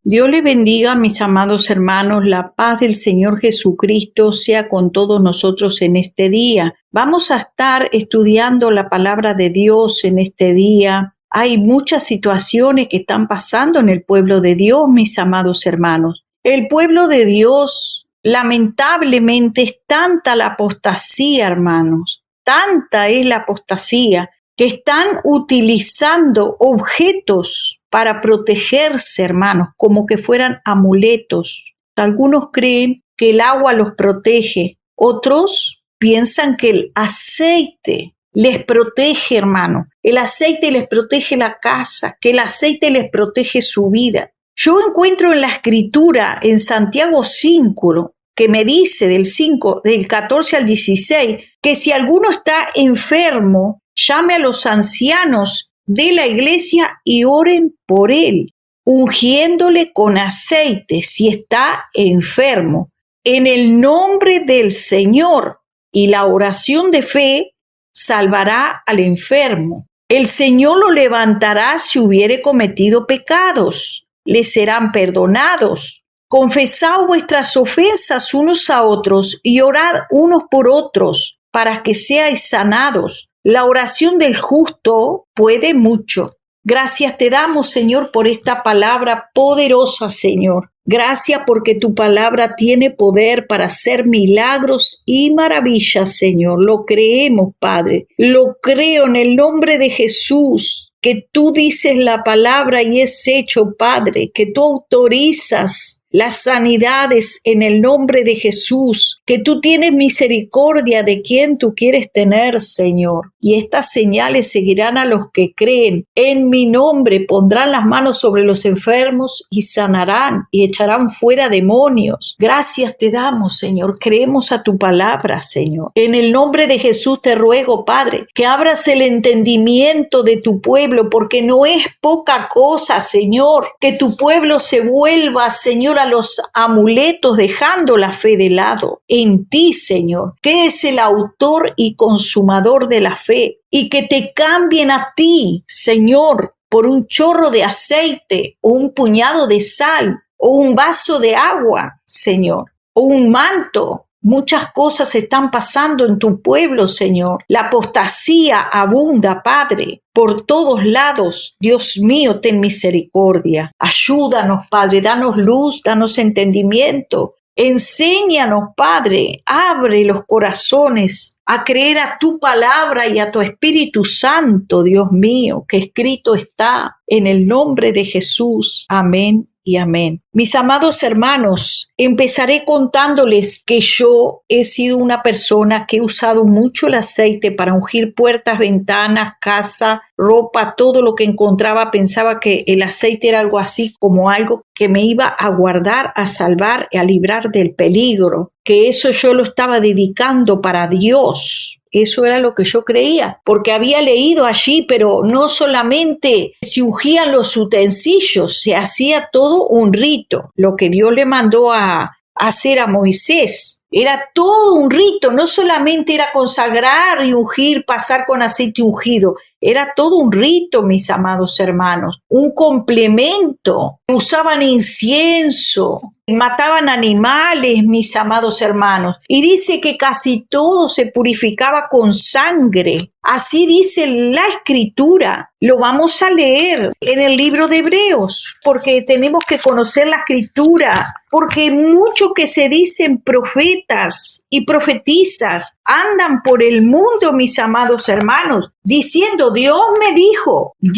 Dios les bendiga, mis amados hermanos. La paz del Señor Jesucristo sea con todos nosotros en este día. Vamos a estar estudiando la palabra de Dios en este día. Hay muchas situaciones que están pasando en el pueblo de Dios, mis amados hermanos. El pueblo de Dios, lamentablemente, es tanta la apostasía, hermanos. Tanta es la apostasía que están utilizando objetos para protegerse, hermanos, como que fueran amuletos. Algunos creen que el agua los protege, otros piensan que el aceite les protege, hermano. El aceite les protege la casa, que el aceite les protege su vida. Yo encuentro en la Escritura, en Santiago 5, que me dice del 14 al 16, que si alguno está enfermo, llame a los ancianos de la iglesia y oren por él, ungiéndole con aceite si está enfermo, en el nombre del Señor. Y la oración de fe salvará al enfermo. El Señor lo levantará si hubiere cometido pecados. Le serán perdonados. Confesad vuestras ofensas unos a otros y orad unos por otros para que seáis sanados. La oración del justo puede mucho. Gracias te damos, Señor, por esta palabra poderosa, Señor. Gracias porque tu palabra tiene poder para hacer milagros y maravillas, Señor. Lo creemos, Padre. Lo creo en el nombre de Jesús, que tú dices la palabra y es hecho, Padre, que tú autorizas las sanidades en el nombre de Jesús, que tú tienes misericordia de quien tú quieres tener, Señor. Y estas señales seguirán a los que creen. En mi nombre pondrán las manos sobre los enfermos y sanarán y echarán fuera demonios. Gracias te damos, Señor. Creemos a tu palabra, Señor. En el nombre de Jesús te ruego, Padre, que abras el entendimiento de tu pueblo, porque no es poca cosa, Señor, que tu pueblo se vuelva, Señor, a los amuletos, dejando la fe de lado en ti, Señor, que es el autor y consumador de la fe, y que te cambien a ti, Señor, por un chorro de aceite o un puñado de sal o un vaso de agua, Señor, o un manto. Muchas cosas están pasando en tu pueblo, Señor. La apostasía abunda, Padre, por todos lados. Dios mío, ten misericordia. Ayúdanos, Padre, danos luz, danos entendimiento. Enséñanos, Padre, abre los corazones a creer a tu palabra y a tu Espíritu Santo, Dios mío, que escrito está en el nombre de Jesús. Amén y amén. Mis amados hermanos, empezaré contándoles que yo he sido una persona que he usado mucho el aceite para ungir puertas, ventanas, casa, ropa, todo lo que encontraba. Pensaba que el aceite era algo así como algo que me iba a guardar, a salvar y a librar del peligro, que eso yo lo estaba dedicando para Dios. Eso era lo que yo creía, porque había leído allí, pero no solamente se ungían los utensilios, se hacía todo un rito, lo que Dios le mandó a hacer a Moisés. Era todo un rito, no solamente era consagrar y ungir, pasar con aceite ungido, era todo un rito, mis amados hermanos, un complemento. Usaban incienso, mataban animales, mis amados hermanos, y dice que casi todo se purificaba con sangre. Así dice la Escritura. Lo vamos a leer en el libro de Hebreos, porque tenemos que conocer la Escritura, porque muchos que se dicen profetas y profetizas andan por el mundo, mis amados hermanos, diciendo Dios me dijo, y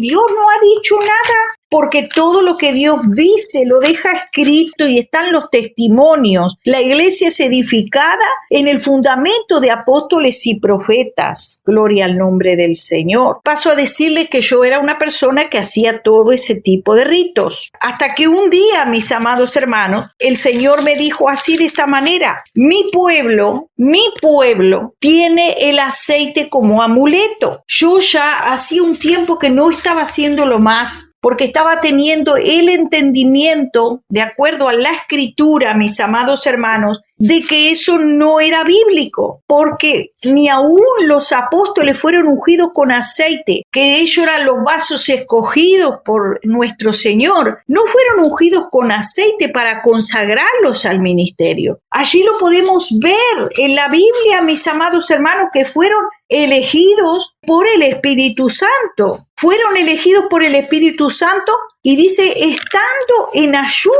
Dios no ha dicho nada. Porque todo lo que Dios dice lo deja escrito y están los testimonios. La iglesia es edificada en el fundamento de apóstoles y profetas. Gloria al nombre del Señor. Paso a decirles que yo era una persona que hacía todo ese tipo de ritos. Hasta que un día, mis amados hermanos, el Señor me dijo así de esta manera: mi pueblo tiene el aceite como amuleto. Yo ya hacía un tiempo que no estaba haciéndolo más, porque estaba teniendo el entendimiento, de acuerdo a la Escritura, mis amados hermanos, de que eso no era bíblico, porque ni aún los apóstoles fueron ungidos con aceite, que ellos eran los vasos escogidos por nuestro Señor. No fueron ungidos con aceite para consagrarlos al ministerio. Allí lo podemos ver en la Biblia, mis amados hermanos, que fueron elegidos por el Espíritu Santo. Fueron elegidos por el Espíritu Santo y dice, estando en ayuno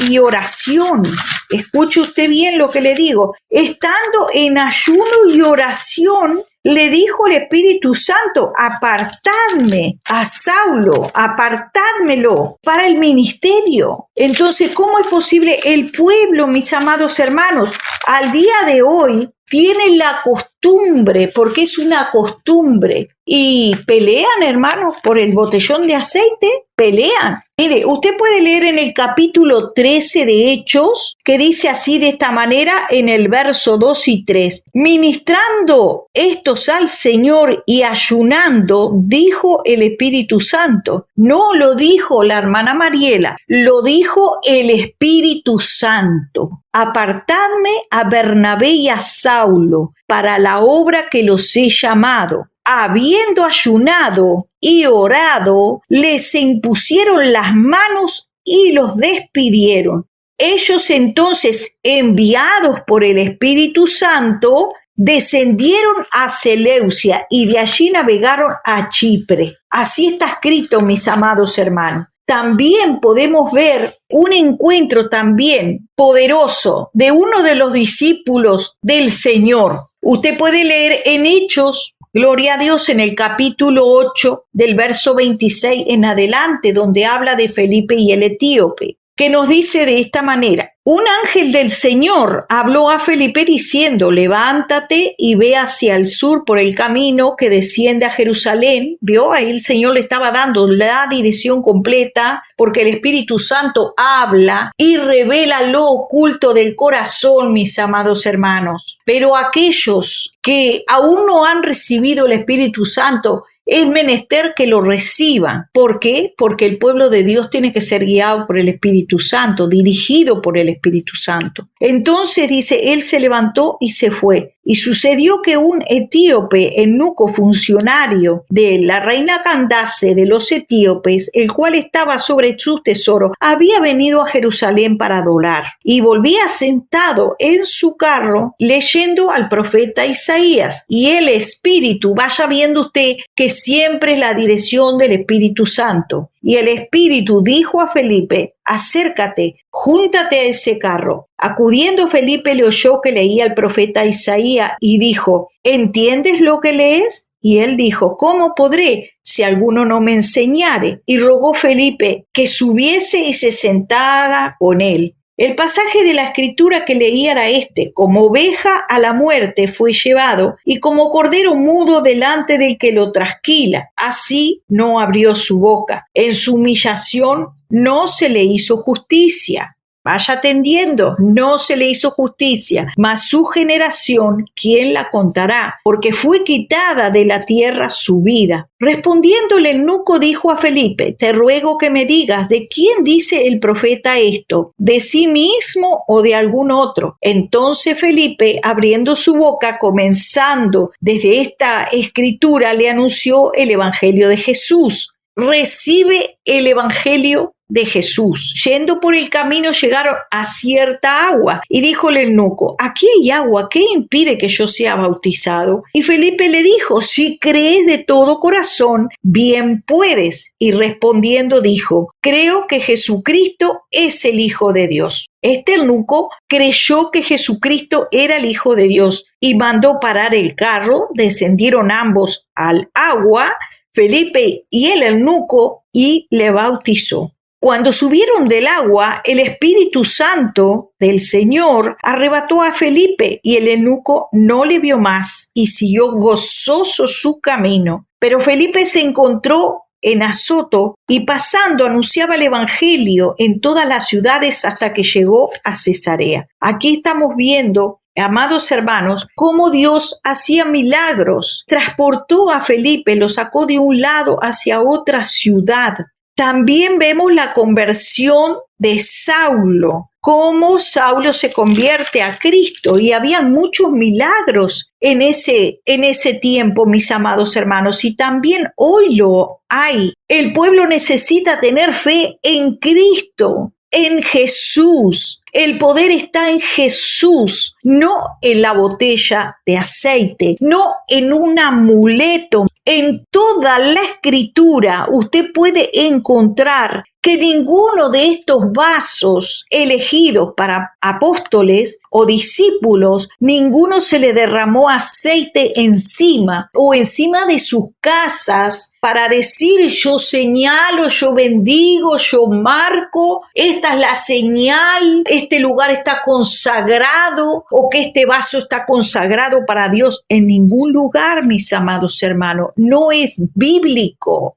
y oración. Escuche usted bien lo que le digo. Estando en ayuno y oración, le dijo el Espíritu Santo, apartadme a Saulo, apartádmelo para el ministerio. Entonces, ¿cómo es posible? El pueblo, mis amados hermanos, al día de hoy, tienen la costumbre, porque es una costumbre, y pelean, hermanos, por el botellón de aceite, pelean. Mire, usted puede leer en el capítulo 13 de Hechos, que dice así de esta manera en el verso 2 y 3. Ministrando estos al Señor y ayunando, dijo el Espíritu Santo. No lo dijo la hermana Mariela, lo dijo el Espíritu Santo. Apartadme a Bernabé y a Saulo para la obra que los he llamado. Habiendo ayunado y orado, les impusieron las manos y los despidieron. Ellos entonces, enviados por el Espíritu Santo, descendieron a Seleucia y de allí navegaron a Chipre. Así está escrito, mis amados hermanos. También podemos ver un encuentro también poderoso de uno de los discípulos del Señor. Usted puede leer en Hechos, gloria a Dios, en el capítulo 8 del verso 26 en adelante, donde habla de Felipe y el etíope, que nos dice de esta manera. Un ángel del Señor habló a Felipe diciendo, levántate y ve hacia el sur por el camino que desciende a Jerusalén. Vio, ahí el Señor le estaba dando la dirección completa, porque el Espíritu Santo habla y revela lo oculto del corazón, mis amados hermanos. Pero aquellos que aún no han recibido el Espíritu Santo, es menester que lo reciban. ¿Por qué? Porque el pueblo de Dios tiene que ser guiado por el Espíritu Santo, dirigido por el Espíritu Santo. Entonces dice, él se levantó y se fue. Y sucedió que un etíope, eunuco funcionario de la reina Candace de los etíopes, el cual estaba sobre sus tesoros, había venido a Jerusalén para adorar. Y volvía sentado en su carro leyendo al profeta Isaías. Y el Espíritu, vaya viendo usted que siempre es la dirección del Espíritu Santo. Y el Espíritu dijo a Felipe, acércate, júntate a ese carro. Acudiendo Felipe le oyó que leía el profeta Isaías y dijo, ¿entiendes lo que lees? Y él dijo, ¿cómo podré si alguno no me enseñare? Y rogó Felipe que subiese y se sentara con él. El pasaje de la escritura que leía era este: como oveja a la muerte fue llevado, y como cordero mudo delante del que lo trasquila, así no abrió su boca. En su humillación no se le hizo justicia. Vaya atendiendo, no se le hizo justicia, mas su generación, ¿quién la contará? Porque fue quitada de la tierra su vida. Respondiéndole el eunuco dijo a Felipe, te ruego que me digas, ¿de quién dice el profeta esto? ¿De sí mismo o de algún otro? Entonces Felipe, abriendo su boca, comenzando desde esta escritura, le anunció el evangelio de Jesús. Recibe el evangelio de Jesús. Yendo por el camino llegaron a cierta agua y díjole el eunuco, aquí hay agua, ¿qué impide que yo sea bautizado? Y Felipe le dijo, si crees de todo corazón, bien puedes. Y respondiendo dijo, creo que Jesucristo es el Hijo de Dios. Este eunuco creyó que Jesucristo era el Hijo de Dios y mandó parar el carro, descendieron ambos al agua, Felipe y el eunuco, y le bautizó. Cuando subieron del agua, el Espíritu Santo del Señor arrebató a Felipe y el eunuco no le vio más y siguió gozoso su camino. Pero Felipe se encontró en Azoto y pasando anunciaba el evangelio en todas las ciudades hasta que llegó a Cesarea. Aquí estamos viendo, amados hermanos, cómo Dios hacía milagros. Transportó a Felipe, lo sacó de un lado hacia otra ciudad. También vemos la conversión de Saulo. cómo Saulo se convierte a Cristo, y había muchos milagros en ese tiempo, mis amados hermanos, y también hoy lo hay. El pueblo necesita tener fe en Cristo, en Jesús. El poder está en Jesús, no en la botella de aceite, no en un amuleto. En toda la Escritura usted puede encontrar que ninguno de estos vasos elegidos para apóstoles o discípulos, ninguno se le derramó aceite encima o encima de sus casas para decir: yo señalo, yo bendigo, yo marco, esta es la señal, este lugar está consagrado, o que este vaso está consagrado para Dios. En ningún lugar, mis amados hermanos. No es bíblico,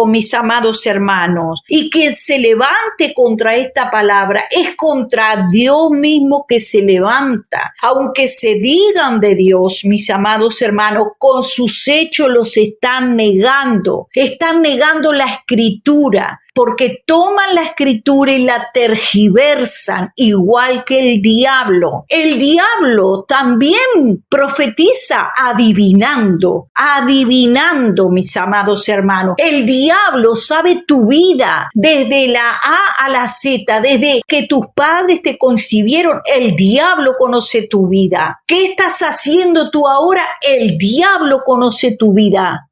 mis amados hermanos. Y quien se levante contra esta palabra es contra Dios mismo que se levanta. Aunque se digan de Dios, mis amados hermanos, con sus hechos los están negando la Escritura, porque toman la Escritura y la tergiversan, igual que el diablo. El diablo también profetiza adivinando, mis amados hermanos. El diablo sabe tu vida desde la A a la Z, desde que tus padres te concibieron. El diablo conoce tu vida. ¿Qué estás haciendo tú ahora? El diablo conoce tu vida.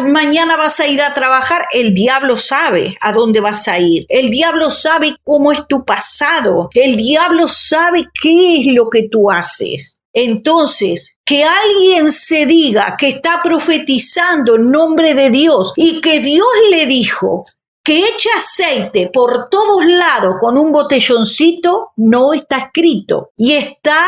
Mañana vas a ir a trabajar, el diablo sabe a dónde vas a ir. El diablo sabe cómo es tu pasado. El diablo sabe qué es lo que tú haces. Entonces, que alguien se diga que está profetizando en nombre de Dios y que Dios le dijo que eche aceite por todos lados con un botelloncito, no está escrito, y está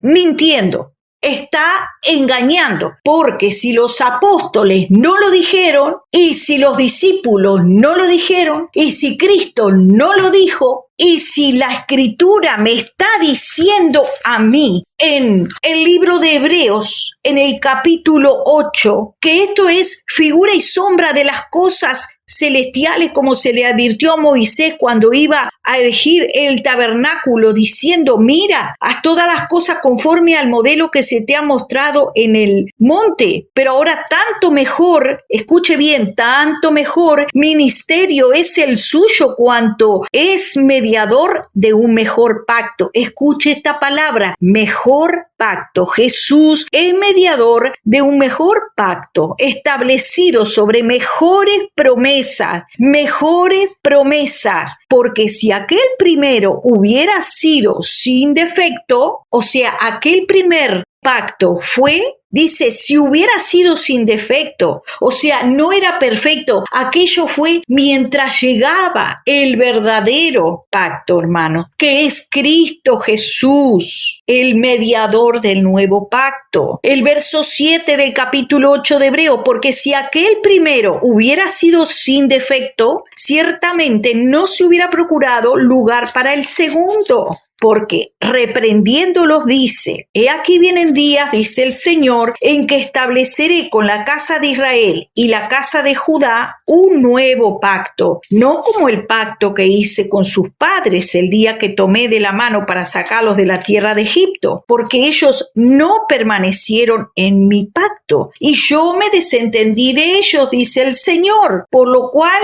mintiendo. Está engañando, porque si los apóstoles no lo dijeron, y si los discípulos no lo dijeron, y si Cristo no lo dijo, y si la Escritura me está diciendo a mí en el libro de Hebreos, en el capítulo 8, que esto es figura y sombra de las cosas celestiales, como se le advirtió a Moisés cuando iba a erigir el tabernáculo, diciendo: mira, haz todas las cosas conforme al modelo que se te ha mostrado en el monte. Pero ahora tanto mejor, escuche bien, tanto mejor ministerio es el suyo, cuanto es mediador de un mejor pacto. Escuche esta palabra: mejor pacto. Jesús es mediador de un mejor pacto, establecido sobre mejores promesas, porque si aquel primero hubiera sido sin defecto, o sea, aquel primer pacto fue, dice, si hubiera sido sin defecto, o sea, no era perfecto, aquello fue mientras llegaba el verdadero pacto, hermano, que es Cristo Jesús, el mediador del nuevo pacto. El verso 7 del capítulo 8 de Hebreo: porque si aquel primero hubiera sido sin defecto, ciertamente no se hubiera procurado lugar para el segundo. Porque reprendiéndolos dice: he aquí vienen días, dice el Señor, en que estableceré con la casa de Israel y la casa de Judá un nuevo pacto, no como el pacto que hice con sus padres el día que tomé de la mano para sacarlos de la tierra de Egipto, porque ellos no permanecieron en mi pacto, y yo me desentendí de ellos, dice el Señor, por lo cual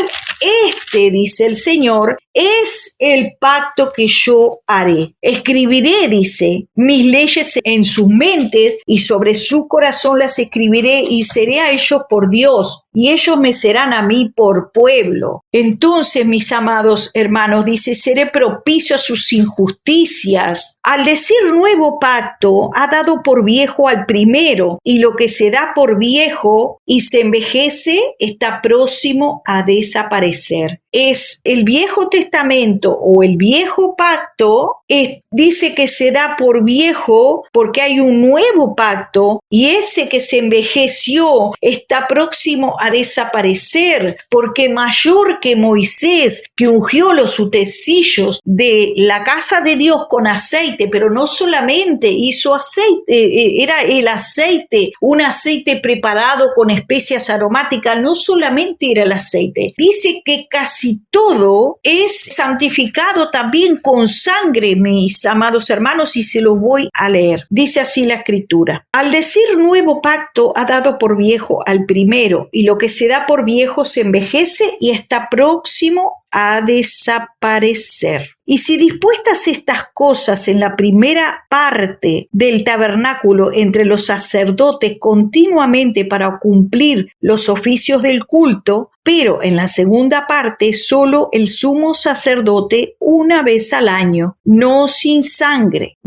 dice el Señor, es el pacto que yo haré. Escribiré, dice, mis leyes en sus mentes, y sobre su corazón las escribiré, y seré a ellos por Dios, y ellos me serán a mí por pueblo. Entonces, mis amados hermanos, dice, seré propicio a sus injusticias. Al decir nuevo pacto, ha dado por viejo al primero, y lo que se da por viejo y se envejece está próximo a desaparecer. Es el Viejo Testamento o el Viejo Pacto, dice que se da por viejo porque hay un nuevo pacto, y ese que se envejeció está próximo a desaparecer, porque mayor que Moisés, que ungió los utensilios de la casa de Dios con aceite, pero no solamente hizo aceite, era el aceite, un aceite preparado con especias aromáticas, no solamente era el aceite, dice que casi casi todo es santificado también con sangre, mis amados hermanos, y se los voy a leer. Dice así la Escritura: al decir nuevo pacto, ha dado por viejo al primero, y lo que se da por viejo se envejece y está próximo a desaparecer. Y si dispuestas estas cosas en la primera parte del tabernáculo entre los sacerdotes continuamente para cumplir los oficios del culto, pero en la segunda parte solo el sumo sacerdote una vez al año, no sin sangre,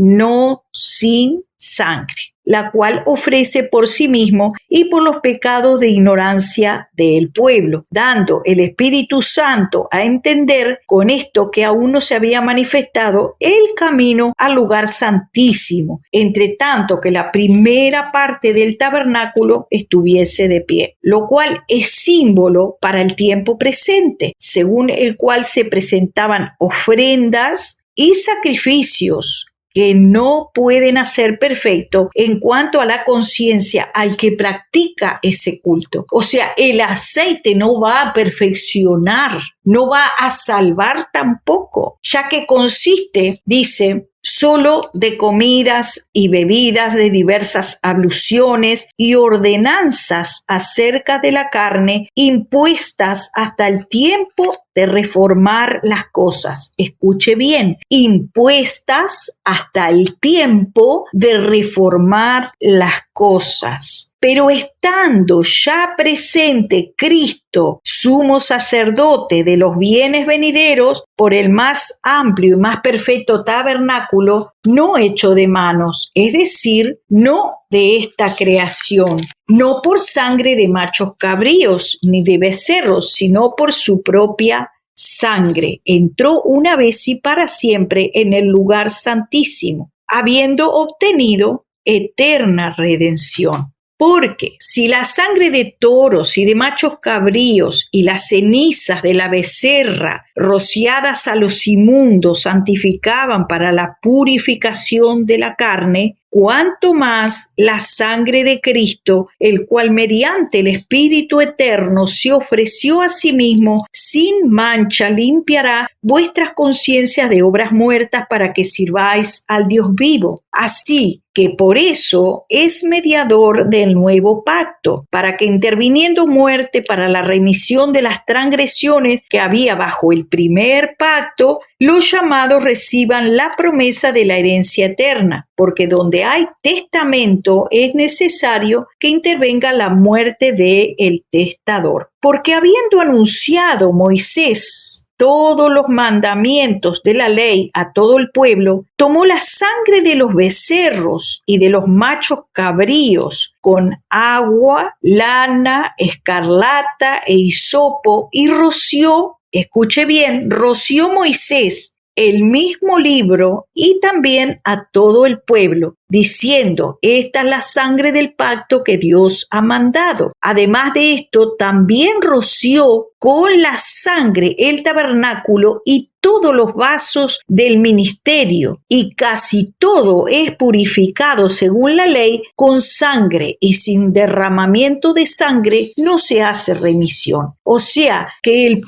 la cual ofrece por sí mismo y por los pecados de ignorancia del pueblo, dando el Espíritu Santo a entender con esto que aún no se había manifestado el camino al lugar santísimo, entre tanto que la primera parte del tabernáculo estuviese de pie, lo cual es símbolo para el tiempo presente, según el cual se presentaban ofrendas y sacrificios que no pueden hacer perfecto en cuanto a la conciencia al que practica ese culto. O sea, el aceite no va a perfeccionar, no va a salvar tampoco, ya que consiste, dice, solo de comidas y bebidas de diversas abluciones y ordenanzas acerca de la carne impuestas hasta el tiempo de reformar las cosas. Escuche bien, impuestas hasta el tiempo de reformar las cosas. Pero estando ya presente Cristo, sumo sacerdote de los bienes venideros, por el más amplio y más perfecto tabernáculo, no hecho de manos, es decir, no de esta creación, no por sangre de machos cabríos ni de becerros, sino por su propia sangre, entró una vez y para siempre en el lugar santísimo, habiendo obtenido eterna redención. Porque si la sangre de toros y de machos cabríos y las cenizas de la becerra rociadas a los inmundos santificaban para la purificación de la carne, cuánto más la sangre de Cristo, el cual mediante el Espíritu Eterno se ofreció a sí mismo sin mancha, limpiará vuestras conciencias de obras muertas para que sirváis al Dios vivo. Así que por eso es mediador del nuevo pacto, para que interviniendo muerte para la remisión de las transgresiones que había bajo el primer pacto, los llamados reciban la promesa de la herencia eterna, porque donde hay testamento es necesario que intervenga la muerte del testador. Porque habiendo anunciado Moisés todos los mandamientos de la ley a todo el pueblo, tomó la sangre de los becerros y de los machos cabríos con agua, lana, escarlata e hisopo y roció, escuche bien, roció Moisés el mismo libro y también a todo el pueblo, diciendo: esta es la sangre del pacto que Dios ha mandado. Además de esto, también roció con la sangre el tabernáculo y todos los vasos del ministerio, y casi todo es purificado según la ley con sangre, y sin derramamiento de sangre no se hace remisión. O sea que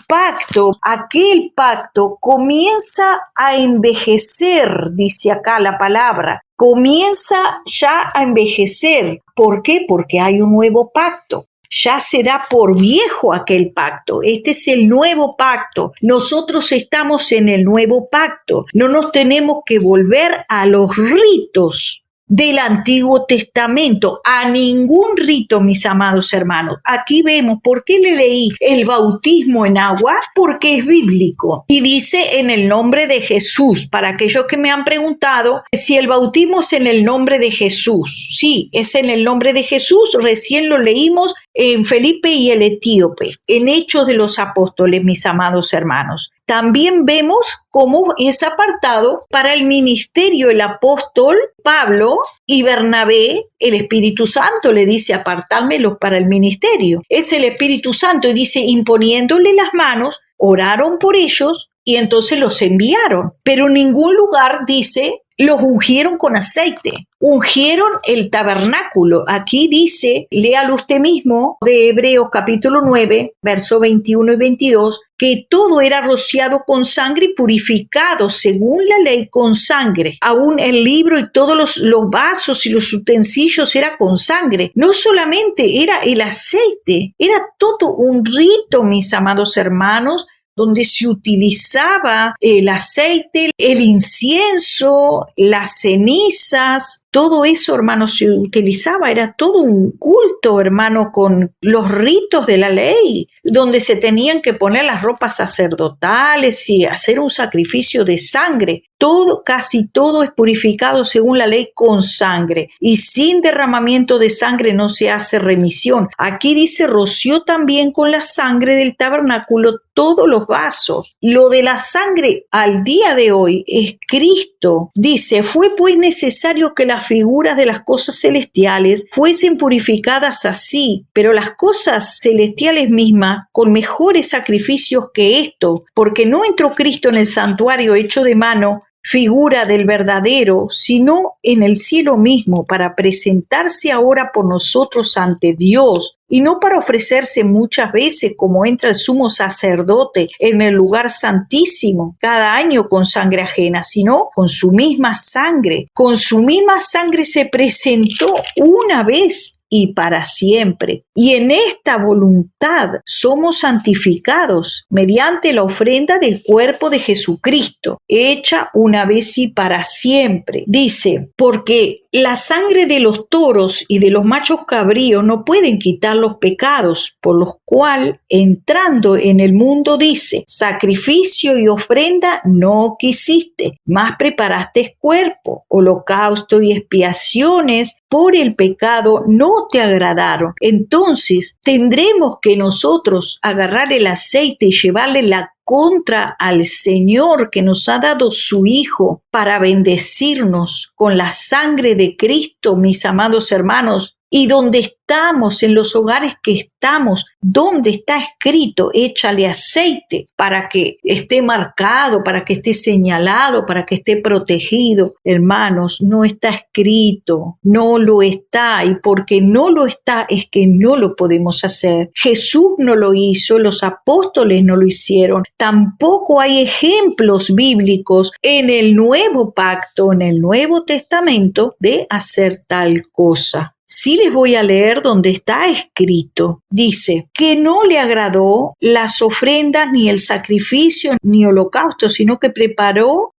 aquel pacto comienza a envejecer, dice acá la palabra, comienza ya a envejecer. ¿Por qué? Porque hay un nuevo pacto. Ya se da por viejo aquel pacto. Este es el nuevo pacto. Nosotros estamos en el nuevo pacto. No nos tenemos que volver a los ritos del Antiguo Testamento, a ningún rito, mis amados hermanos. Aquí vemos, ¿por qué le leí el bautismo en agua? Porque es bíblico y dice en el nombre de Jesús. Para aquellos que me han preguntado si el bautismo es en el nombre de Jesús, sí, es en el nombre de Jesús. Recién lo leímos en Felipe y el etíope, en Hechos de los Apóstoles, mis amados hermanos. También vemos cómo es apartado para el ministerio el apóstol Pablo y Bernabé. El Espíritu Santo le dice: apartádmelos para el ministerio. Es el Espíritu Santo, y dice: imponiéndole las manos, oraron por ellos y entonces los enviaron. Pero en ningún lugar dice: los ungieron con aceite, ungieron el tabernáculo. Aquí dice, léalo usted mismo, de Hebreos capítulo 9, verso 21 y 22, que todo era rociado con sangre y purificado según la ley con sangre. Aún el libro y todos los vasos y los utensilios era con sangre. No solamente era el aceite, era todo un rito, mis amados hermanos, donde se utilizaba el aceite, el incienso, las cenizas, todo eso, hermano, se utilizaba, era todo un culto, hermano, con los ritos de la ley, donde se tenían que poner las ropas sacerdotales y hacer un sacrificio de sangre. Todo, casi todo es purificado según la ley con sangre, y sin derramamiento de sangre no se hace remisión. Aquí dice, roció también con la sangre del tabernáculo todos los vasos. Lo de la sangre al día de hoy es Cristo. Dice, fue pues necesario que las figuras de las cosas celestiales fuesen purificadas así, pero las cosas celestiales mismas con mejores sacrificios que esto, porque no entró Cristo en el santuario hecho de mano, figura del verdadero, sino en el cielo mismo, para presentarse ahora por nosotros ante Dios, y no para ofrecerse muchas veces como entra el sumo sacerdote en el lugar santísimo cada año con sangre ajena, sino con su misma sangre. Con su misma sangre se presentó una vez y para siempre. Y en esta voluntad somos santificados mediante la ofrenda del cuerpo de Jesucristo, hecha una vez y para siempre. Dice, porque la sangre de los toros y de los machos cabríos no pueden quitar los pecados, por los cuales, entrando en el mundo, dice, sacrificio y ofrenda no quisiste, mas preparaste cuerpo, holocausto y expiaciones por el pecado no te agradaron. Entonces tendremos que nosotros agarrar el aceite y llevarle la contra al Señor que nos ha dado su Hijo para bendecirnos con la sangre de Cristo, mis amados hermanos. Y donde estamos, en los hogares que estamos, donde está escrito, échale aceite para que esté marcado, para que esté señalado, para que esté protegido. Hermanos, no está escrito, no lo está, y porque no lo está es que no lo podemos hacer. Jesús no lo hizo, los apóstoles no lo hicieron, tampoco hay ejemplos bíblicos en el Nuevo Pacto, en el Nuevo Testamento, de hacer tal cosa. Sí les voy a leer donde está escrito. Dice que no le agradó las ofrendas, ni el sacrificio, ni holocausto, sino que preparó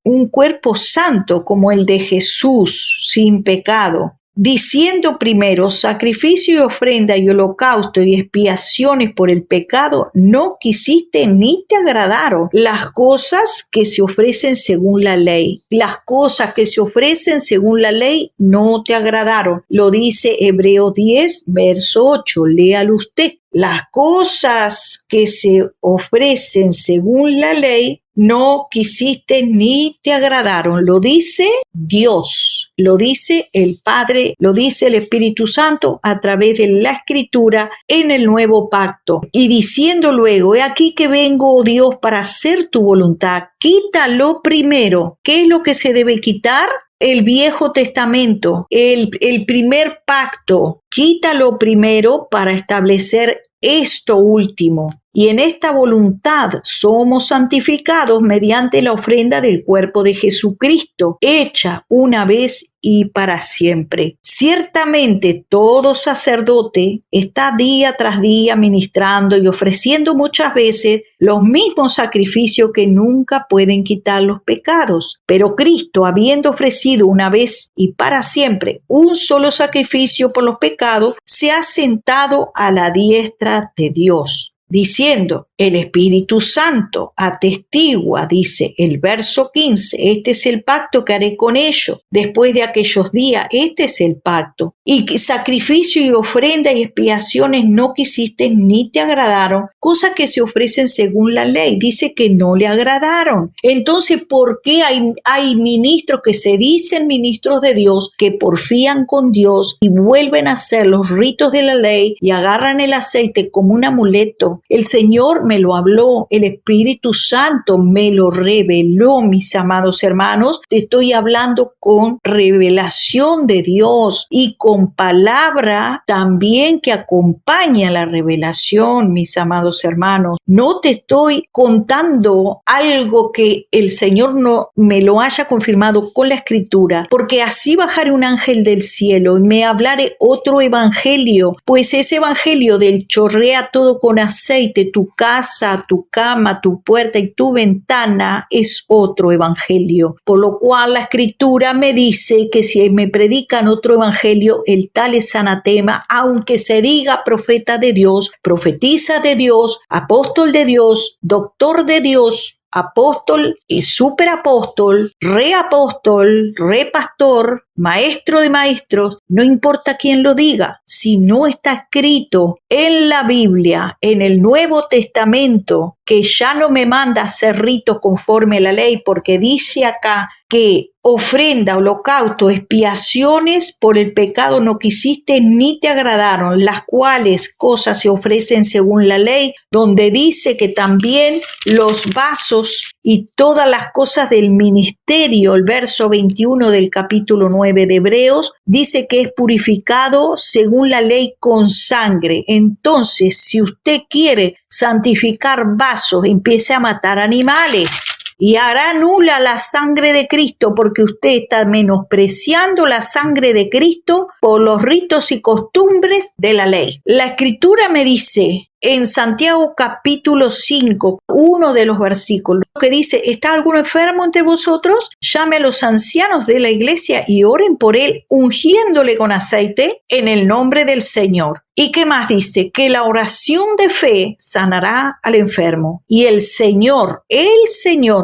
un cuerpo santo como el de Jesús, sin pecado. Diciendo primero, sacrificio y ofrenda y holocausto y expiaciones por el pecado, no quisiste ni te agradaron las cosas que se ofrecen según la ley. Las cosas que se ofrecen según la ley no te agradaron. Lo dice Hebreos 10, verso 8. Léalo usted. Las cosas que se ofrecen según la ley no quisiste ni te agradaron. Lo dice Dios, lo dice el Padre, lo dice el Espíritu Santo a través de la Escritura en el Nuevo Pacto. Y diciendo luego, he aquí que vengo, oh Dios, para hacer tu voluntad. Quítalo primero. ¿Qué es lo que se debe quitar? El Viejo Testamento, el primer pacto. Quítalo primero para establecer esto último. Y en esta voluntad somos santificados mediante la ofrenda del cuerpo de Jesucristo, hecha una vez y para siempre. Ciertamente todo sacerdote está día tras día ministrando y ofreciendo muchas veces los mismos sacrificios que nunca pueden quitar los pecados. Pero Cristo, habiendo ofrecido una vez y para siempre un solo sacrificio por los pecados, se ha sentado a la diestra de Dios. Diciendo, el Espíritu Santo atestigua, dice el verso 15, este es el pacto que haré con ellos después de aquellos días, este es el pacto. Y sacrificio y ofrenda y expiaciones no quisiste ni te agradaron, cosas que se ofrecen según la ley, dice que no le agradaron. Entonces, ¿por qué hay ministros que se dicen ministros de Dios, que porfían con Dios y vuelven a hacer los ritos de la ley y agarran el aceite como un amuleto hablado. El Señor me lo habló, el Espíritu Santo me lo reveló, mis amados hermanos. Te estoy hablando con revelación de Dios y con palabra también que acompaña la revelación, mis amados hermanos. No te estoy contando algo que el Señor no me lo haya confirmado con la Escritura, porque así bajaré un ángel del cielo y me hablaré otro evangelio, pues ese evangelio del chorrea todo con aceite, tu casa, tu cama, tu puerta y tu ventana, es otro evangelio. Por lo cual la Escritura me dice que si me predican otro evangelio, el tal es anatema, aunque se diga profeta de Dios, profetiza de Dios, apóstol de Dios, doctor de Dios, apóstol y superapóstol, reapóstol, repastor, maestro de maestros, no importa quién lo diga, si no está escrito en la Biblia, en el Nuevo Testamento, que ya no me manda a hacer ritos conforme a la ley, porque dice acá que ofrenda, holocausto, expiaciones por el pecado no quisiste ni te agradaron, las cuales cosas se ofrecen según la ley, donde dice que también los vasos y todas las cosas del ministerio, el verso 21 del capítulo 9 de Hebreos, dice que es purificado según la ley con sangre. Entonces, si usted quiere santificar vasos, empiece a matar animales y hará nula la sangre de Cristo, porque usted está menospreciando la sangre de Cristo por los ritos y costumbres de la ley. La Escritura me dice en Santiago capítulo 5, uno de los versículos, que dice: ¿está alguno enfermo entre vosotros? Llame a los ancianos de la iglesia y oren por él, ungiéndole con aceite en el nombre del Señor. ¿Y qué más dice? Que la oración de fe sanará al enfermo y el Señor,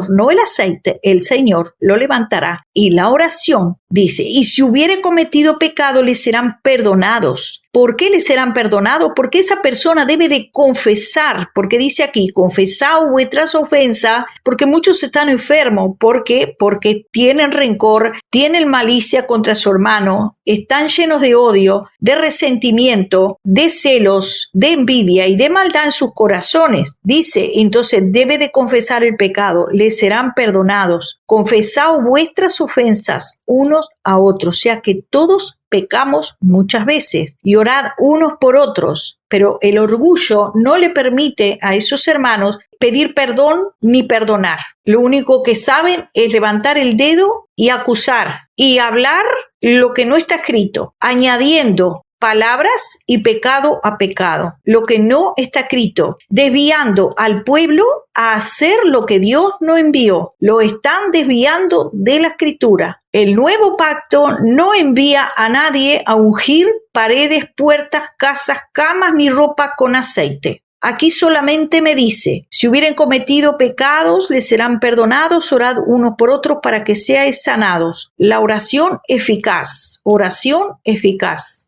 no el aceite, el Señor lo levantará. Y la oración dice: y si hubiere cometido pecado, le serán perdonados. ¿Por qué le serán perdonados? Porque esa persona debe de confesar, porque dice aquí: confesad vuestras ofensas, porque muchos están enfermos. ¿Por qué? Porque tienen rencor, tienen malicia contra su hermano, están llenos de odio, de resentimiento, de celos, de envidia y de maldad en sus corazones. Dice, entonces debe de confesar el pecado, les serán perdonados. Confesad vuestras ofensas unos a otros, o sea que todos pecamos muchas veces, y orad unos por otros, pero el orgullo no le permite a esos hermanos pedir perdón ni perdonar. Lo único que saben es levantar el dedo y acusar y hablar lo que no está escrito, añadiendo palabras y pecado a pecado, lo que no está escrito, desviando al pueblo a hacer lo que Dios no envió. Lo están desviando de la Escritura. El nuevo pacto no envía a nadie a ungir paredes, puertas, casas, camas ni ropa con aceite. Aquí solamente me dice: si hubieran cometido pecados, les serán perdonados, orad unos por otros para que seáis sanados. La oración eficaz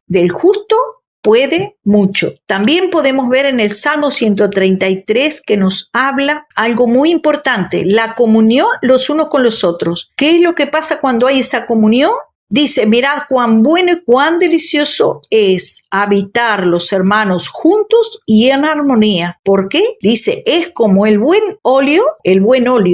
del justo puede mucho. También podemos ver en el Salmo 133 que nos habla algo muy importante: la comunión los unos con los otros. ¿Qué es lo que pasa cuando hay esa comunión? Dice: mirad cuán bueno y cuán delicioso es habitar los hermanos juntos y en armonía. ¿Por qué? Dice: es como el buen óleo.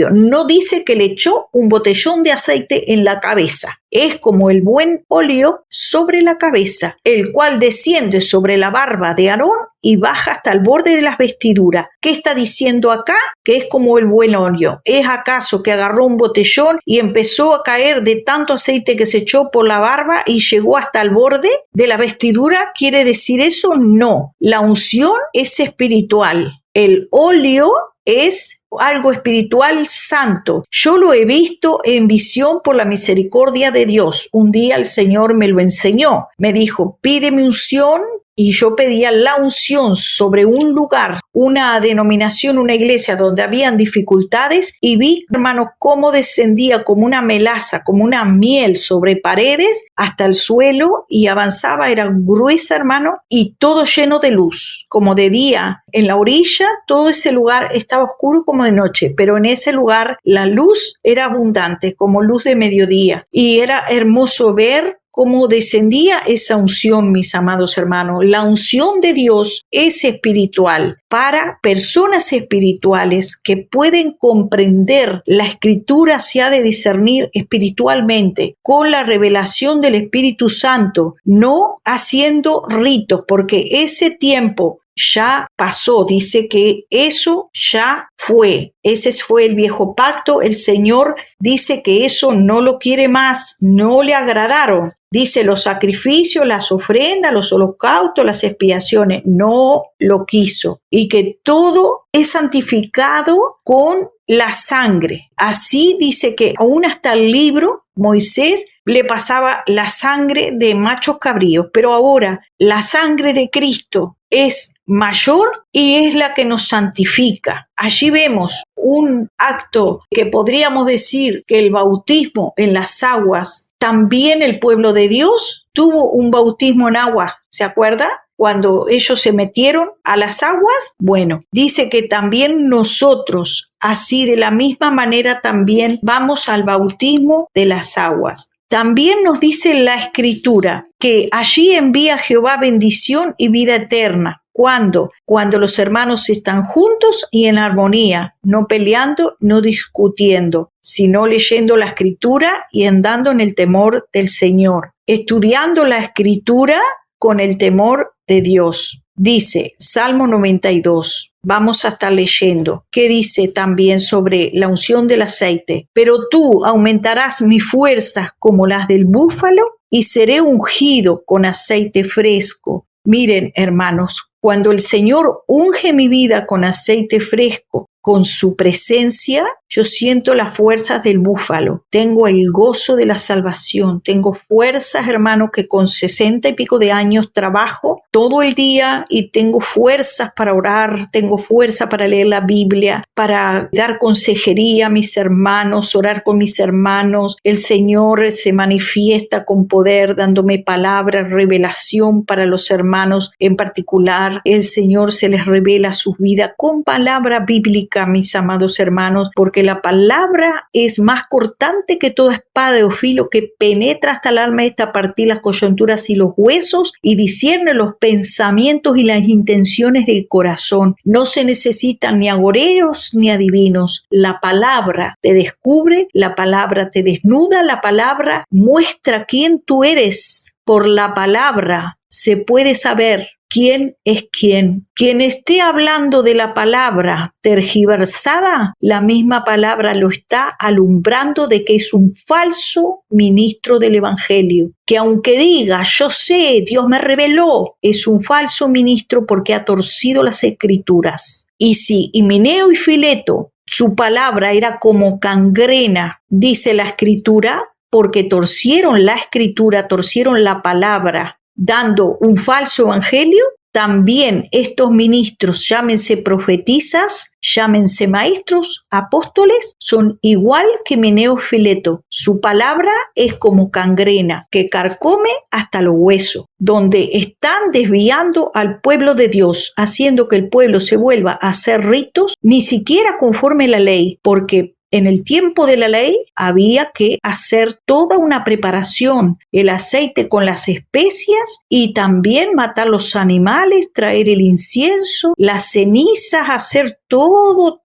No dice que le echó un botellón de aceite en la cabeza. Es como el buen óleo sobre la cabeza, el cual desciende sobre la barba de Aarón y baja hasta el borde de las vestiduras. ¿Qué está diciendo acá? Que es como el buen óleo. ¿Es acaso que agarró un botellón y empezó a caer de tanto aceite que se echó por la barba y llegó hasta el borde de la vestidura? ¿Quiere decir eso? No. La unción es espiritual. El óleo es algo espiritual santo. Yo lo he visto en visión por la misericordia de Dios. Un día el Señor me lo enseñó. Me dijo: pídeme unción. Y yo pedía la unción sobre un lugar, una denominación, una iglesia donde habían dificultades, y vi, hermano, cómo descendía como una melaza, como una miel sobre paredes hasta el suelo y avanzaba. Era gruesa, hermano, y todo lleno de luz, como de día. En la orilla todo ese lugar estaba oscuro como de noche, pero en ese lugar la luz era abundante, como luz de mediodía, y era hermoso ver cómo descendía esa unción, mis amados hermanos. La unción de Dios es espiritual para personas espirituales que pueden comprender la escritura, se ha de discernir espiritualmente con la revelación del Espíritu Santo, no haciendo ritos, porque ese tiempo ya pasó. Dice que eso ya fue. Ese fue el viejo pacto. El Señor dice que eso no lo quiere más, no le agradaron. Dice los sacrificios, las ofrendas, los holocaustos, las expiaciones, no lo quiso. Y que todo es santificado con la sangre. Así dice que aún hasta el libro Moisés le pasaba la sangre de machos cabríos, pero ahora la sangre de Cristo es mayor y es la que nos santifica. Allí vemos un acto que podríamos decir que el bautismo en las aguas, también el pueblo de Dios tuvo un bautismo en agua, ¿se acuerda? Cuando ellos se metieron a las aguas, bueno, dice que también nosotros, así de la misma manera también vamos al bautismo de las aguas. También nos dice la Escritura que allí envía Jehová bendición y vida eterna. ¿Cuándo? Cuando los hermanos están juntos y en armonía, no peleando, no discutiendo, sino leyendo la Escritura y andando en el temor del Señor, estudiando la Escritura con el temor de Dios. Dice Salmo 92. Vamos a estar leyendo, que dice también sobre la unción del aceite. Pero tú aumentarás mis fuerzas como las del búfalo y seré ungido con aceite fresco. Miren, hermanos, cuando el Señor unge mi vida con aceite fresco, con su presencia, yo siento las fuerzas del búfalo. Tengo el gozo de la salvación. Tengo fuerzas, hermano, que con 60 y pico de años trabajo todo el día y tengo fuerzas para orar, tengo fuerza para leer la Biblia, para dar consejería a mis hermanos, orar con mis hermanos. El Señor se manifiesta con poder, dándome palabra, revelación para los hermanos en particular. El Señor se les revela su vida con palabra bíblica, mis amados hermanos, porque la palabra es más cortante que toda espada de filo que penetra hasta el alma, hasta partir las coyunturas y los huesos y discierne los pensamientos y las intenciones del corazón. No se necesitan ni agoreros ni adivinos. La palabra te descubre, la palabra te desnuda, la palabra muestra quién tú eres. Por la palabra se puede saber quién es quién. Quien esté hablando de la palabra tergiversada, la misma palabra lo está alumbrando de que es un falso ministro del evangelio. Que aunque diga, yo sé, Dios me reveló, es un falso ministro porque ha torcido las escrituras. Y si Himeneo y Fileto, su palabra era como gangrena, dice la escritura, porque torcieron la escritura, torcieron la palabra, dando un falso evangelio, también estos ministros, llámense profetisas, llámense maestros, apóstoles, son igual que Himeneo y Fileto. Su palabra es como gangrena que carcome hasta los huesos, donde están desviando al pueblo de Dios, haciendo que el pueblo se vuelva a hacer ritos, ni siquiera conforme la ley, porque en el tiempo de la ley había que hacer toda una preparación, el aceite con las especias y también matar los animales, traer el incienso, las cenizas, hacer todo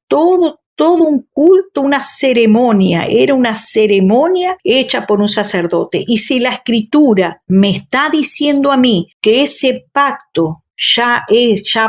un culto, una ceremonia. Era una ceremonia hecha por un sacerdote. Y si la escritura me está diciendo a mí que ese pacto ya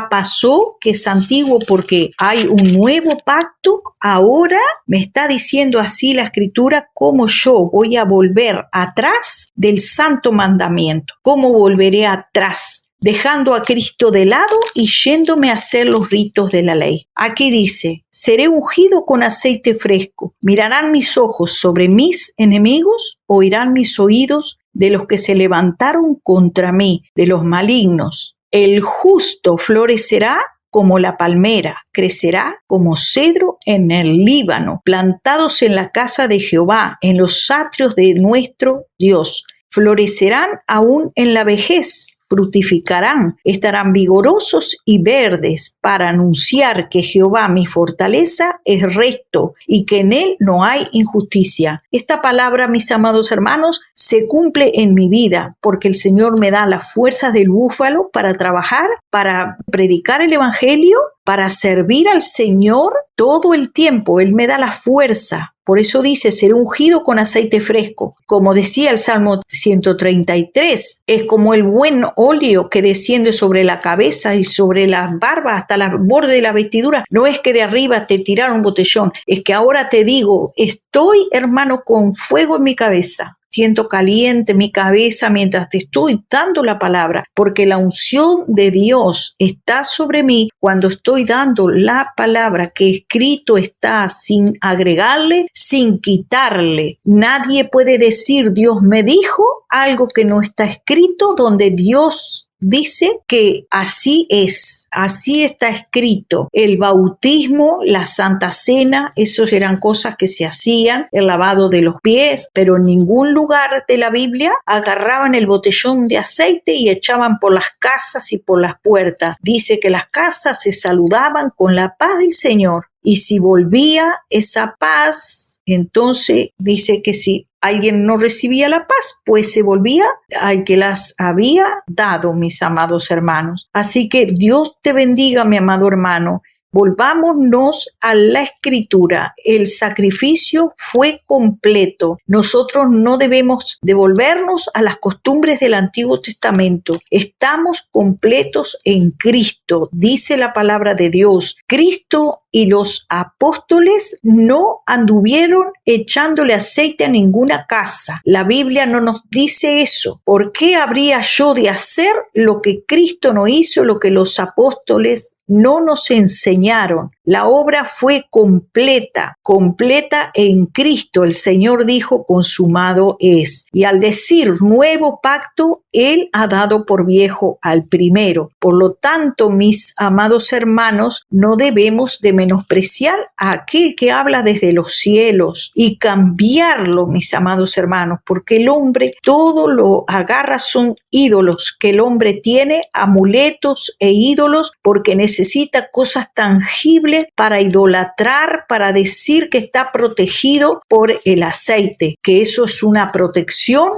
pasó, que es antiguo porque hay un nuevo pacto, ahora me está diciendo así la escritura cómo yo voy a volver atrás del santo mandamiento, cómo volveré atrás, dejando a Cristo de lado y yéndome a hacer los ritos de la ley. Aquí dice, seré ungido con aceite fresco, mirarán mis ojos sobre mis enemigos, oirán mis oídos de los que se levantaron contra mí, de los malignos. El justo florecerá como la palmera, crecerá como cedro en el Líbano, plantados en la casa de Jehová, en los atrios de nuestro Dios. Florecerán aún en la vejez, fructificarán, estarán vigorosos y verdes para anunciar que Jehová, mi fortaleza, es recto y que en él no hay injusticia. Esta palabra, mis amados hermanos, se cumple en mi vida porque el Señor me da las fuerzas del búfalo para trabajar, para predicar el evangelio, para servir al Señor todo el tiempo. Él me da la fuerza. Por eso dice, seré ungido con aceite fresco. Como decía el Salmo 133, es como el buen óleo que desciende sobre la cabeza y sobre las barbas hasta el borde de la vestidura. No es que de arriba te tiraron un botellón, es que ahora te digo, estoy, hermano, con fuego en mi cabeza. Siento caliente mi cabeza mientras te estoy dando la palabra, porque la unción de Dios está sobre mí cuando estoy dando la palabra que escrito está, sin agregarle, sin quitarle. Nadie puede decir Dios me dijo algo que no está escrito, donde Dios dice que así es, así está escrito. El bautismo, la Santa Cena, esos eran cosas que se hacían, el lavado de los pies, pero en ningún lugar de la Biblia agarraban el botellón de aceite y echaban por las casas y por las puertas. Dice que las casas se saludaban con la paz del Señor. Y si volvía esa paz, entonces dice que si alguien no recibía la paz, pues se volvía al que las había dado, mis amados hermanos. Así que Dios te bendiga, mi amado hermano. Volvámonos a la escritura. El sacrificio fue completo. Nosotros no debemos devolvernos a las costumbres del Antiguo Testamento. Estamos completos en Cristo, dice la palabra de Dios. Cristo y los apóstoles no anduvieron echándole aceite a ninguna casa. La Biblia no nos dice eso. ¿Por qué habría yo de hacer lo que Cristo no hizo, lo que los apóstoles no nos enseñaron? La obra fue completa en Cristo. El Señor dijo, consumado es. Y al decir nuevo pacto, Él ha dado por viejo al primero. Por lo tanto, mis amados hermanos, no debemos de menospreciar a aquel que habla desde los cielos y cambiarlo, mis amados hermanos, porque el hombre todo lo agarra, son ídolos que el hombre tiene, amuletos e ídolos, porque necesita cosas tangibles para idolatrar, para decir que está protegido por el aceite, que eso es una protección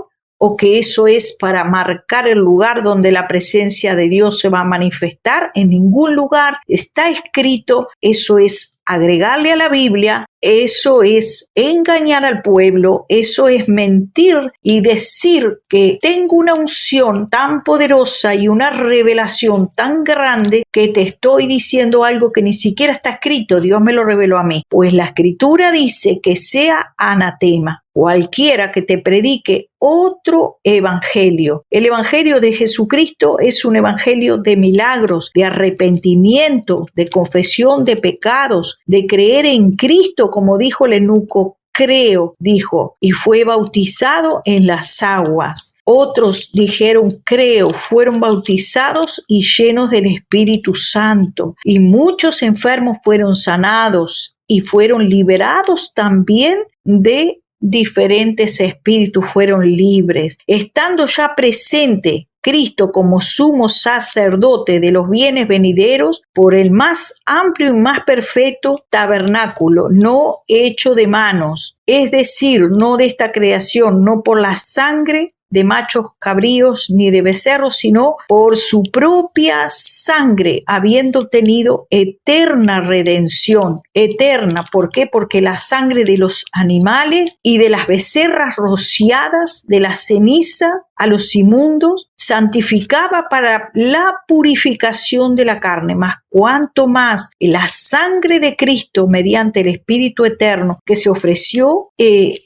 o que eso es para marcar el lugar donde la presencia de Dios se va a manifestar. En ningún lugar está escrito. Eso es agregarle a la Biblia, eso es engañar al pueblo, eso es mentir y decir que tengo una unción tan poderosa y una revelación tan grande que te estoy diciendo algo que ni siquiera está escrito, Dios me lo reveló a mí. Pues la Escritura dice que sea anatema cualquiera que te predique otro evangelio. El evangelio de Jesucristo es un evangelio de milagros, de arrepentimiento, de confesión de pecados, de creer en Cristo, como dijo el eunuco. Creo, dijo, y fue bautizado en las aguas. Otros dijeron, creo, fueron bautizados y llenos del Espíritu Santo. Y muchos enfermos fueron sanados y fueron liberados también de diferentes espíritus, fueron libres. Estando ya presente Cristo como sumo sacerdote de los bienes venideros, por el más amplio y más perfecto tabernáculo, no hecho de manos, es decir, no de esta creación, no por la sangre de machos cabríos ni de becerros, sino por su propia sangre, habiendo tenido eterna redención. Eterna, ¿por qué? Porque la sangre de los animales y de las becerras rociadas de las cenizas a los inmundos santificaba para la purificación de la carne, más cuanto más la sangre de Cristo mediante el Espíritu Eterno que se ofreció,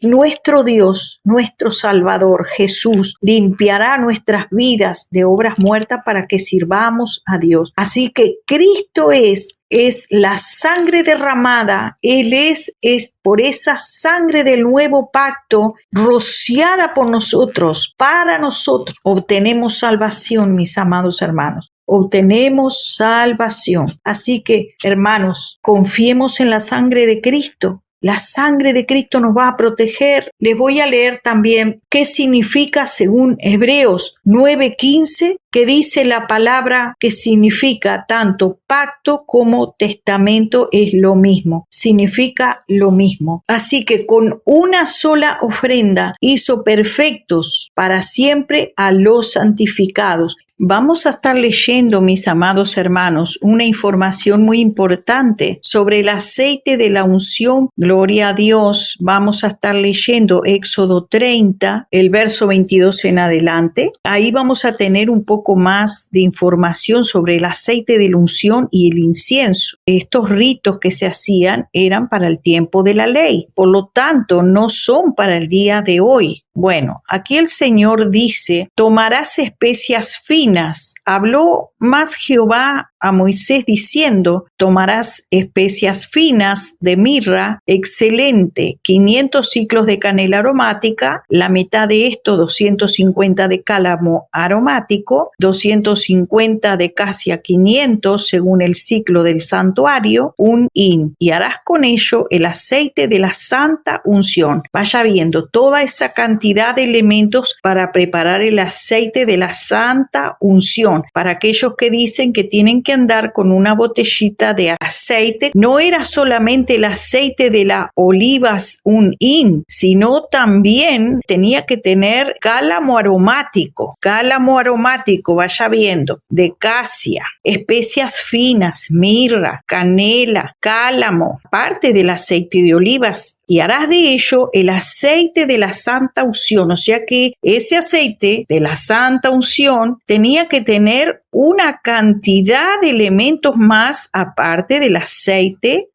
nuestro Dios, nuestro Salvador Jesús, limpiará nuestras vidas de obras muertas para que sirvamos a Dios. Así que Cristo es la sangre derramada. Él es por esa sangre del nuevo pacto rociada por nosotros, para nosotros, obtenemos salvación, mis amados hermanos. Obtenemos salvación. Así que, hermanos, confiemos en la sangre de Cristo. La sangre de Cristo nos va a proteger. Les voy a leer también qué significa según Hebreos 9:15, que dice la palabra que significa tanto pacto como testamento es lo mismo, significa lo mismo. Así que con una sola ofrenda hizo perfectos para siempre a los santificados. Vamos a estar leyendo, mis amados hermanos, una información muy importante sobre el aceite de la unción. Gloria a Dios. Vamos a estar leyendo Éxodo 30, el verso 22 en adelante. Ahí vamos a tener un poco más de información sobre el aceite de la unción y el incienso. Estos ritos que se hacían eran para el tiempo de la ley, por lo tanto no son para el día de hoy. Bueno, aquí el Señor dice, tomarás especias finas. Habló más Jehová a Moisés diciendo, tomarás especias finas de mirra, excelente, 500 ciclos de canela aromática, la mitad de esto 250 de cálamo aromático, 250 de casia 500 según el ciclo del santuario, un hin, y harás con ello el aceite de la santa unción. Vaya viendo toda esa cantidad de elementos para preparar el aceite de la santa unción. Para aquellos que dicen que tienen que andar con una botellita de aceite, no era solamente el aceite de las olivas, un hin, sino también tenía que tener cálamo aromático, vaya viendo, de casia, especias finas, mirra, canela, cálamo, parte del aceite de olivas, y harás de ello el aceite de la santa unción. O sea que ese aceite de la santa unción tenía que tener una cantidad de elementos más aparte del aceite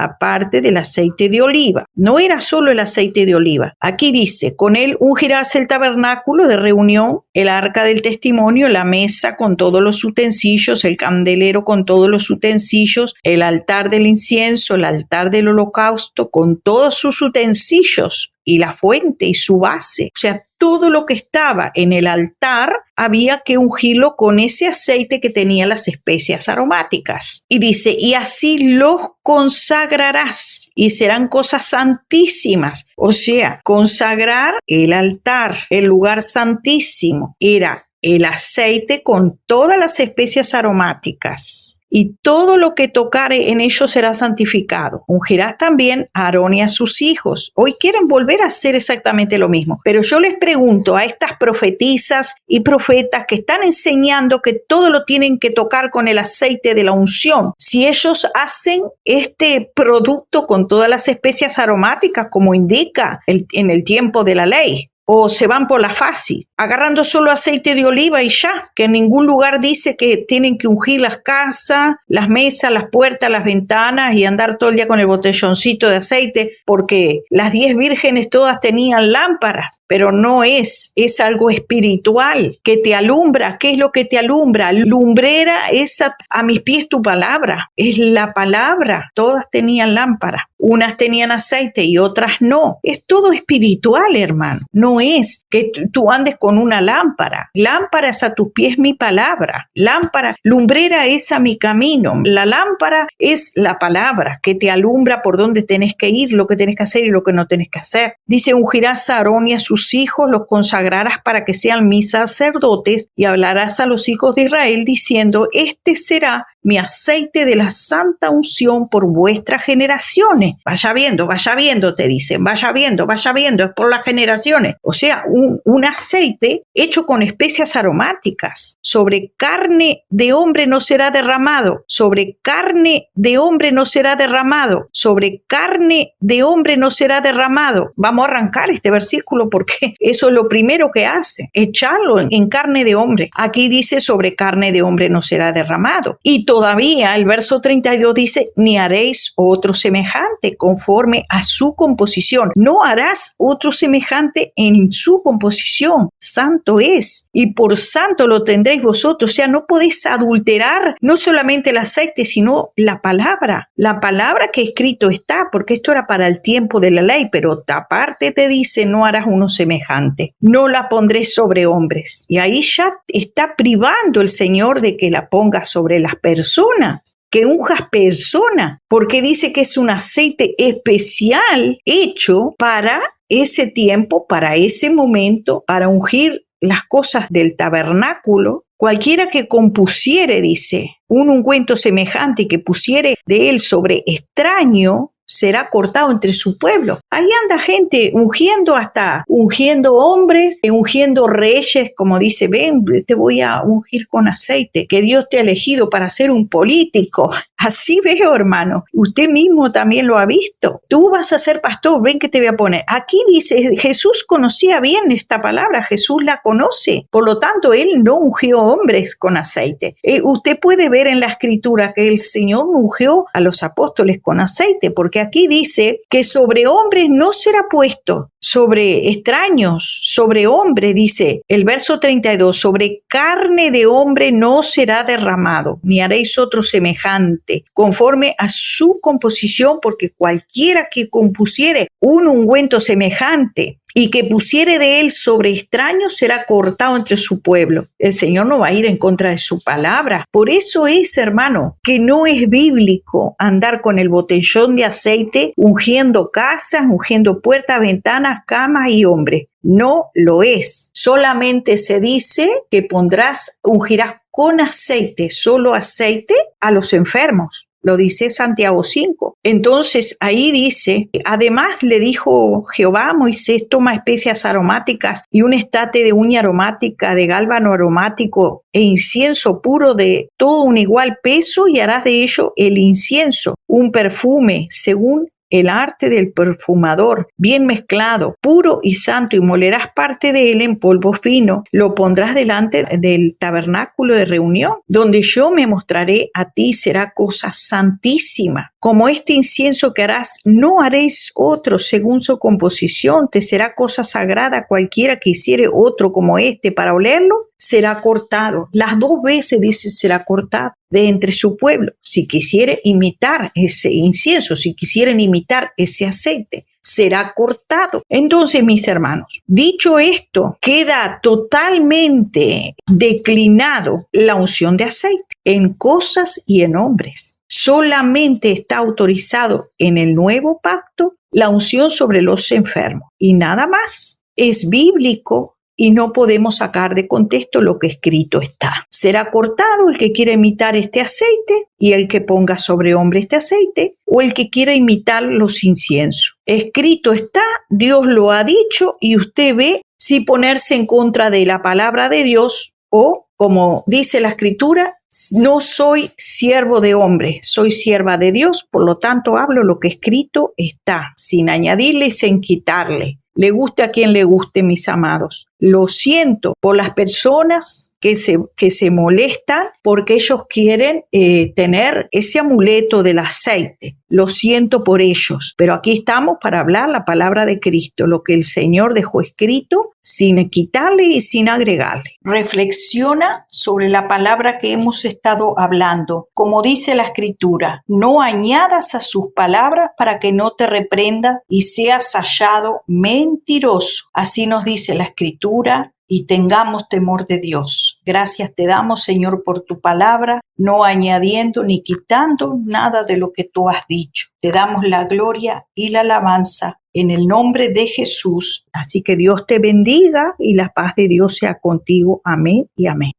de oliva. No era solo el aceite de oliva. Aquí dice, con él ungirás el tabernáculo de reunión, el arca del testimonio, la mesa con todos los utensilios, el candelero con todos los utensilios, el altar del incienso, el altar del holocausto con todos sus utensilios, y la fuente y su base. O sea, todo lo que estaba en el altar había que ungirlo con ese aceite que tenía las especias aromáticas. Y dice, y así los consagrarás y serán cosas santísimas. O sea, consagrar el altar, el lugar santísimo, era el aceite con todas las especias aromáticas. Y todo lo que tocare en ellos será santificado. Ungirás también a Aarón y a sus hijos. Hoy quieren volver a hacer exactamente lo mismo. Pero yo les pregunto a estas profetisas y profetas que están enseñando que todo lo tienen que tocar con el aceite de la unción, si ellos hacen este producto con todas las especias aromáticas como indica en el tiempo de la ley, o se van por la fácil, agarrando solo aceite de oliva y ya, que en ningún lugar dice que tienen que ungir las casas, las mesas, las puertas, las ventanas y andar todo el día con el botelloncito de aceite, porque las 10 vírgenes todas tenían lámparas, pero no es algo espiritual que te alumbra. ¿Qué es lo que te alumbra? Lumbrera es a mis pies tu palabra, es la palabra. Todas tenían lámpara, unas tenían aceite y otras no. Es todo espiritual, hermano. No es que tú andes con una lámpara. Lámpara es a tus pies mi palabra. Lámpara, lumbrera es a mi camino. La lámpara es la palabra que te alumbra por dónde tenés que ir, lo que tenés que hacer y lo que no tenés que hacer. Dice, ungirás a Aarón y a sus hijos, los consagrarás para que sean mis sacerdotes, y hablarás a los hijos de Israel diciendo, este será mi aceite de la santa unción por vuestras generaciones. Vaya viendo, te dicen, vaya viendo, es por las generaciones. O sea, un aceite hecho con especias aromáticas. Sobre carne de hombre no será derramado, sobre carne de hombre no será derramado, sobre carne de hombre no será derramado. Vamos a arrancar este versículo porque eso es lo primero que hace, echarlo en carne de hombre. Aquí dice, sobre carne de hombre no será derramado. Y todavía el verso 32 dice, ni haréis otro semejante conforme a su composición. No harás otro semejante en su composición. Santo es, y por santo lo tendréis vosotros. O sea, no podéis adulterar no solamente el aceite, sino la palabra que escrito está, porque esto era para el tiempo de la ley, pero aparte te dice, no harás uno semejante. No la pondré sobre hombres. Y ahí ya está privando el Señor de que la ponga sobre las personas. que unjas personas, porque dice que es un aceite especial hecho para ese tiempo, para ese momento, para ungir las cosas del tabernáculo. Cualquiera que compusiere, dice, un ungüento semejante y que pusiere de él sobre extraño, será cortado entre su pueblo. Ahí anda gente ungiendo, hasta ungiendo hombres, ungiendo reyes, como dice, ven, te voy a ungir con aceite, que Dios te ha elegido para ser un político. Así veo, hermano. Usted mismo también lo ha visto. Tú vas a ser pastor, ven que te voy a poner. Aquí dice, Jesús conocía bien esta palabra, Jesús la conoce. Por lo tanto, él no ungió hombres con aceite. Usted puede ver en la escritura que el Señor ungió a los apóstoles con aceite, porque aquí dice que sobre hombres no será puesto, sobre extraños, sobre hombre, dice el verso 32, sobre carne de hombre no será derramado, ni haréis otro semejante, conforme a su composición, porque cualquiera que compusiere un ungüento semejante y que pusiere de él sobre extraños será cortado entre su pueblo. El Señor no va a ir en contra de su palabra. Por eso es, hermano, que no es bíblico andar con el botellón de aceite ungiendo casas, ungiendo puertas, ventanas, camas y hombres. No lo es. Solamente se dice que ungirás con aceite, solo aceite, a los enfermos. Lo dice Santiago 5. Entonces ahí dice, además le dijo Jehová a Moisés, toma especias aromáticas y un estate de uña aromática, de gálbano aromático e incienso puro de todo un igual peso y harás de ello el incienso, un perfume según el arte del perfumador, bien mezclado, puro y santo, y molerás parte de él en polvo fino, lo pondrás delante del tabernáculo de reunión, donde yo me mostraré a ti, será cosa santísima. Como este incienso que harás, no haréis otro según su composición, te será cosa sagrada, cualquiera que hiciere otro como este para olerlo, será cortado. Las 2 veces dice será cortado de entre su pueblo. Si quisiere imitar ese incienso, si quisieren imitar ese aceite, será cortado. Entonces, mis hermanos, dicho esto, queda totalmente declinado la unción de aceite en cosas y en hombres. Solamente está autorizado en el nuevo pacto la unción sobre los enfermos y nada más. Es bíblico y no podemos sacar de contexto lo que escrito está. Será cortado el que quiera imitar este aceite y el que ponga sobre hombre este aceite, o el que quiera imitar los inciensos. Escrito está, Dios lo ha dicho, y usted ve si ponerse en contra de la palabra de Dios o, como dice la escritura, no soy siervo de hombre, soy sierva de Dios, por lo tanto hablo lo que escrito está, sin añadirle y sin quitarle. Le guste a quien le guste, mis amados. Lo siento por las personas que se molestan porque ellos quieren tener ese amuleto del aceite. Lo siento por ellos, pero aquí estamos para hablar la palabra de Cristo, lo que el Señor dejó escrito, sin quitarle y sin agregarle. Reflexiona sobre la palabra que hemos estado hablando. Como dice la Escritura, no añadas a sus palabras para que no te reprendas y seas hallado mentiroso. Así nos dice la Escritura. Y tengamos temor de Dios. Gracias te damos, Señor, por tu palabra, no añadiendo ni quitando nada de lo que tú has dicho. Te damos la gloria y la alabanza en el nombre de Jesús. Así que Dios te bendiga y la paz de Dios sea contigo. Amén y amén.